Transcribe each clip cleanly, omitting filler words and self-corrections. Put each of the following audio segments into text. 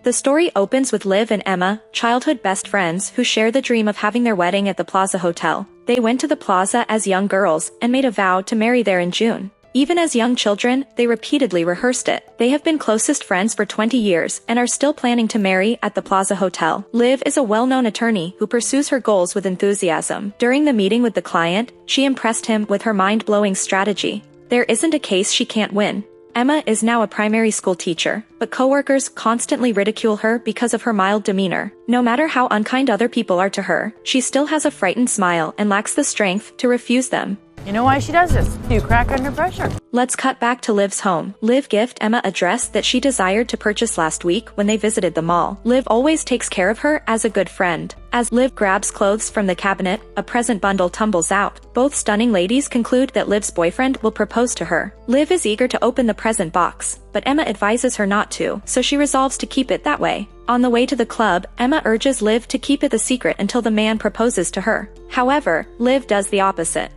The story opens with Liv and Emma, childhood best friends who share the dream of having their wedding at the Plaza Hotel. They went to the plaza as young girls and made a vow to marry there in June. Even as young children, they repeatedly rehearsed it. They have been closest friends for 20 years and are still planning to marry at the Plaza Hotel. Liv is a well-known attorney who pursues her goals with enthusiasm. During the meeting with the client, she impressed him with her mind-blowing strategy. There isn't a case she can't win. Emma is now a primary school teacher, but coworkers constantly ridicule her because of her mild demeanor. No matter how unkind other people are to her, she still has a frightened smile and lacks the strength to refuse them. You know why she does this? You crack under pressure. Let's cut back to Liv's home. Liv gift Emma a dress that she desired to purchase last week when they visited the mall. Liv always takes care of her as a good friend. As Liv grabs clothes from the cabinet, a present bundle tumbles out. Both stunning ladies conclude that Liv's boyfriend will propose to her. Liv is eager to open the present box, but Emma advises her not to, so she resolves to keep it that way. On the way to the club, Emma urges Liv to keep it a secret until the man proposes to her. However, Liv does the opposite.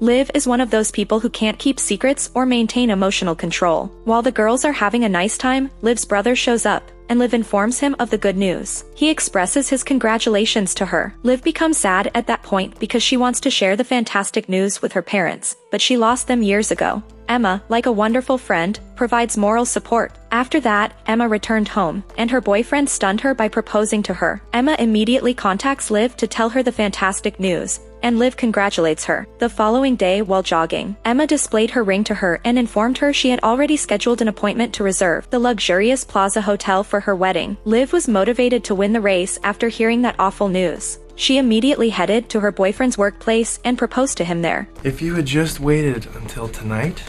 Liv is one of those people who can't keep secrets or maintain emotional control. While the girls are having a nice time, Liv's brother shows up, and Liv informs him of the good news. He expresses his congratulations to her. Liv becomes sad at that point because she wants to share the fantastic news with her parents, but she lost them years ago. Emma, like a wonderful friend, provides moral support. After that, Emma returned home, and her boyfriend stunned her by proposing to her. Emma immediately contacts Liv to tell her the fantastic news, and Liv congratulates her. The following day, while jogging, Emma displayed her ring to her and informed her she had already scheduled an appointment to reserve the luxurious Plaza Hotel for her wedding. Liv was motivated to win the race after hearing that awful news. She immediately headed to her boyfriend's workplace and proposed to him there. If you had just waited until tonight...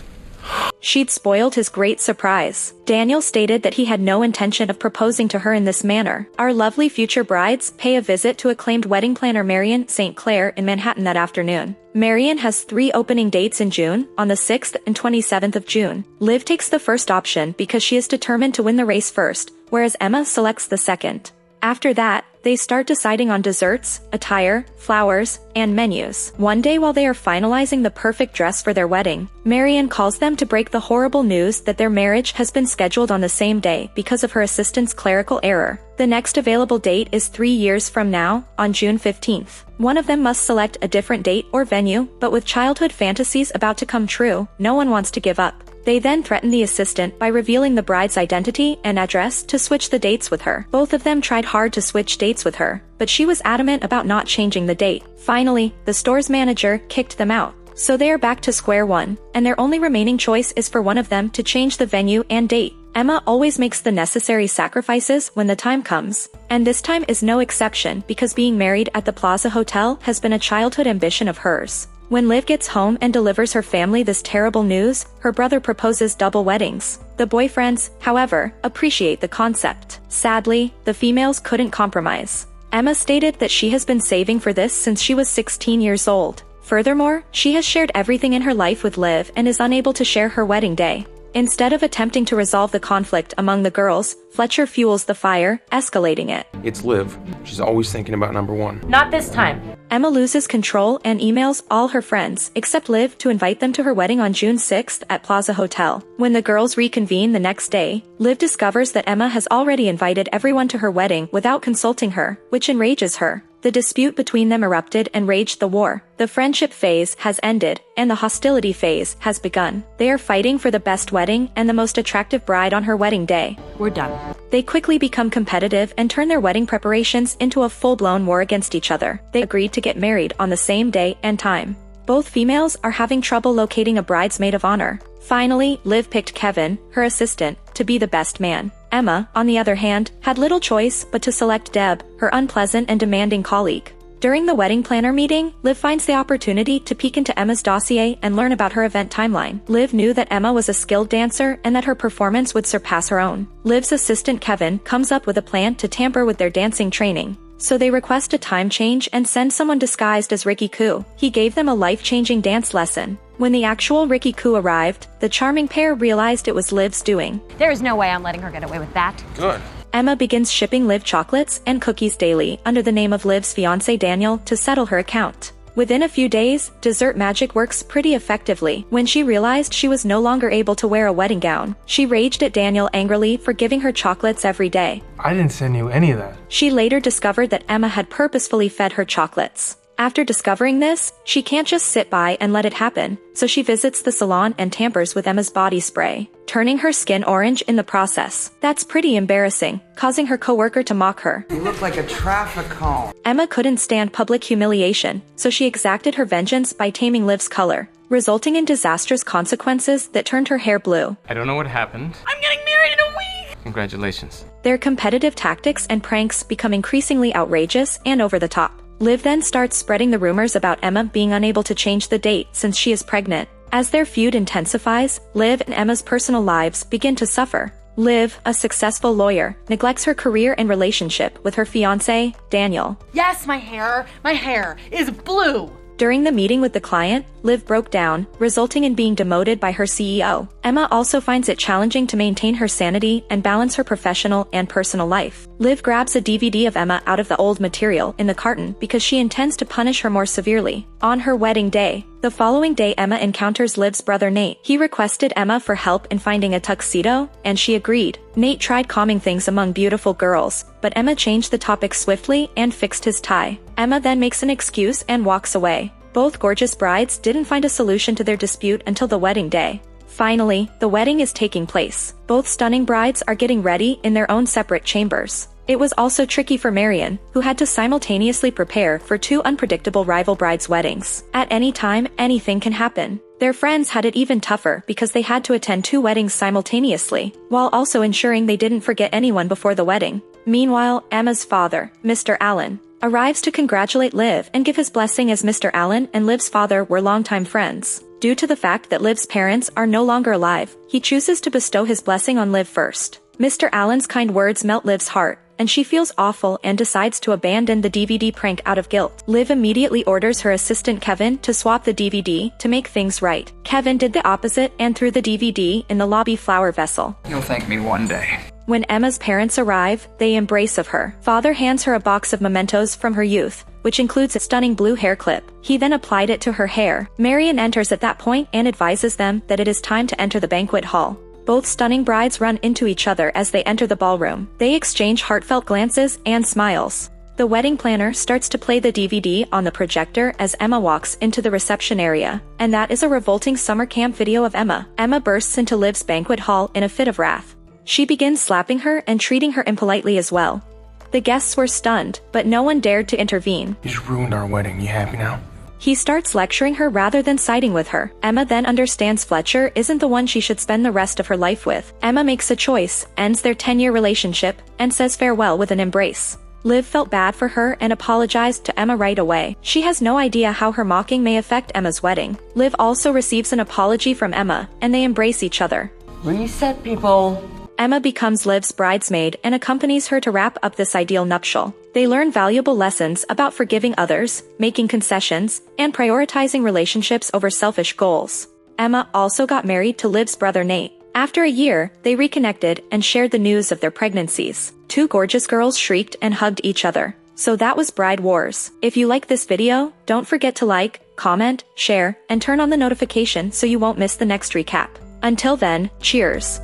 She'd spoiled his great surprise. Daniel stated that he had no intention of proposing to her in this manner. Our lovely future brides pay a visit to acclaimed wedding planner Marion St. Clair in Manhattan that afternoon. Marion has 3 opening dates in June, on the 6th and 27th of June. Liv takes the first option because she is determined to win the race first, whereas Emma selects the second. After that, they start deciding on desserts, attire, flowers, and menus. One day while they are finalizing the perfect dress for their wedding, Marion calls them to break the horrible news that their marriage has been scheduled on the same day because of her assistant's clerical error. The next available date is 3 years from now, on June 15th. One of them must select a different date or venue, but with childhood fantasies about to come true, no one wants to give up. They then threaten the assistant by revealing the bride's identity and address to switch the dates with her. Both of them tried hard to switch dates with her, but she was adamant about not changing the date. Finally, the store's manager kicked them out. So they are back to square one, and their only remaining choice is for one of them to change the venue and date. Emma always makes the necessary sacrifices when the time comes, and this time is no exception because being married at the Plaza Hotel has been a childhood ambition of hers. When Liv gets home and delivers her family this terrible news, her brother proposes double weddings. The boyfriends, however, appreciate the concept. Sadly, the females couldn't compromise. Emma stated that she has been saving for this since she was 16 years old. Furthermore, she has shared everything in her life with Liv and is unable to share her wedding day. Instead of attempting to resolve the conflict among the girls, Fletcher fuels the fire, escalating it. It's Liv. She's always thinking about number one. Not this time. Emma loses control and emails all her friends, except Liv, to invite them to her wedding on June 6th at Plaza Hotel. When the girls reconvene the next day, Liv discovers that Emma has already invited everyone to her wedding without consulting her, which enrages her. The dispute between them erupted and raged the war. The friendship phase has ended, and the hostility phase has begun. They are fighting for the best wedding and the most attractive bride on her wedding day. We're done. They quickly become competitive and turn their wedding preparations into a full-blown war against each other. They agreed to get married on the same day and time. Both females are having trouble locating a bridesmaid of honor. Finally, Liv picked Kevin, her assistant, to be the best man. Emma, on the other hand, had little choice but to select Deb, her unpleasant and demanding colleague. During the wedding planner meeting, Liv finds the opportunity to peek into Emma's dossier and learn about her event timeline. Liv knew that Emma was a skilled dancer and that her performance would surpass her own. Liv's assistant Kevin comes up with a plan to tamper with their dancing training. So they request a time change and send someone disguised as Ricky Koo. He gave them a life-changing dance lesson. When the actual Ricky Koo arrived, the charming pair realized it was Liv's doing. There is no way I'm letting her get away with that. Good. Emma begins shipping Liv chocolates and cookies daily under the name of Liv's fiancé Daniel to settle her account. Within a few days, dessert magic works pretty effectively. When she realized she was no longer able to wear a wedding gown, she raged at Daniel angrily for giving her chocolates every day. I didn't send you any of that. She later discovered that Emma had purposefully fed her chocolates. After discovering this, she can't just sit by and let it happen, so she visits the salon and tampers with Emma's body spray, turning her skin orange in the process. That's pretty embarrassing, causing her coworker to mock her. You look like a traffic cone. Emma couldn't stand public humiliation, so she exacted her vengeance by taming Liv's color, resulting in disastrous consequences that turned her hair blue. I don't know what happened. I'm getting married in a week! Congratulations. Their competitive tactics and pranks become increasingly outrageous and over the top. Liv then starts spreading the rumors about Emma being unable to change the date since she is pregnant. As their feud intensifies, Liv and Emma's personal lives begin to suffer. Liv, a successful lawyer, neglects her career and relationship with her fiancé, Daniel. Yes, my hair is blue! During the meeting with the client, Liv broke down, resulting in being demoted by her CEO. Emma also finds it challenging to maintain her sanity and balance her professional and personal life. Liv grabs a DVD of Emma out of the old material in the carton because she intends to punish her more severely. On her wedding day, the following day, Emma encounters Liv's brother Nate. He requested Emma for help in finding a tuxedo, and she agreed. Nate tried calming things among beautiful girls, but Emma changed the topic swiftly and fixed his tie. Emma then makes an excuse and walks away. Both gorgeous brides didn't find a solution to their dispute until the wedding day. Finally, the wedding is taking place. Both stunning brides are getting ready in their own separate chambers. It was also tricky for Marion, who had to simultaneously prepare for two unpredictable rival brides' weddings. At any time, anything can happen. Their friends had it even tougher because they had to attend two weddings simultaneously, while also ensuring they didn't forget anyone before the wedding. Meanwhile, Emma's father, Mr. Allen, arrives to congratulate Liv and give his blessing as Mr. Allen and Liv's father were longtime friends. Due to the fact that Liv's parents are no longer alive, he chooses to bestow his blessing on Liv first. Mr. Allen's kind words melt Liv's heart, and she feels awful and decides to abandon the DVD prank out of guilt. Liv immediately orders her assistant Kevin to swap the DVD to make things right. Kevin did the opposite and threw the DVD in the lobby flower vessel. You'll thank me one day. When Emma's parents arrive, they embrace of her. Father hands her a box of mementos from her youth, which includes a stunning blue hair clip. He then applied it to her hair. Marion enters at that point and advises them that it is time to enter the banquet hall. Both stunning brides run into each other as they enter the ballroom. They exchange heartfelt glances and smiles. The wedding planner starts to play the DVD on the projector as Emma walks into the reception area, and that is a revolting summer camp video of Emma. Emma bursts into Liv's banquet hall in a fit of wrath. She begins slapping her and treating her impolitely as well. The guests were stunned, but no one dared to intervene. You just ruined our wedding. You happy now? He starts lecturing her rather than siding with her. Emma then understands Fletcher isn't the one she should spend the rest of her life with. Emma makes a choice, ends their 10-year relationship, and says farewell with an embrace. Liv felt bad for her and apologized to Emma right away. She has no idea how her mocking may affect Emma's wedding. Liv also receives an apology from Emma, and they embrace each other. Reset, people. Emma becomes Liv's bridesmaid and accompanies her to wrap up this ideal nuptial. They learn valuable lessons about forgiving others, making concessions, and prioritizing relationships over selfish goals. Emma also got married to Liv's brother Nate. After a year, they reconnected and shared the news of their pregnancies. Two gorgeous girls shrieked and hugged each other. So that was Bride Wars. If you like this video, don't forget to like, comment, share, and turn on the notification so you won't miss the next recap. Until then, cheers!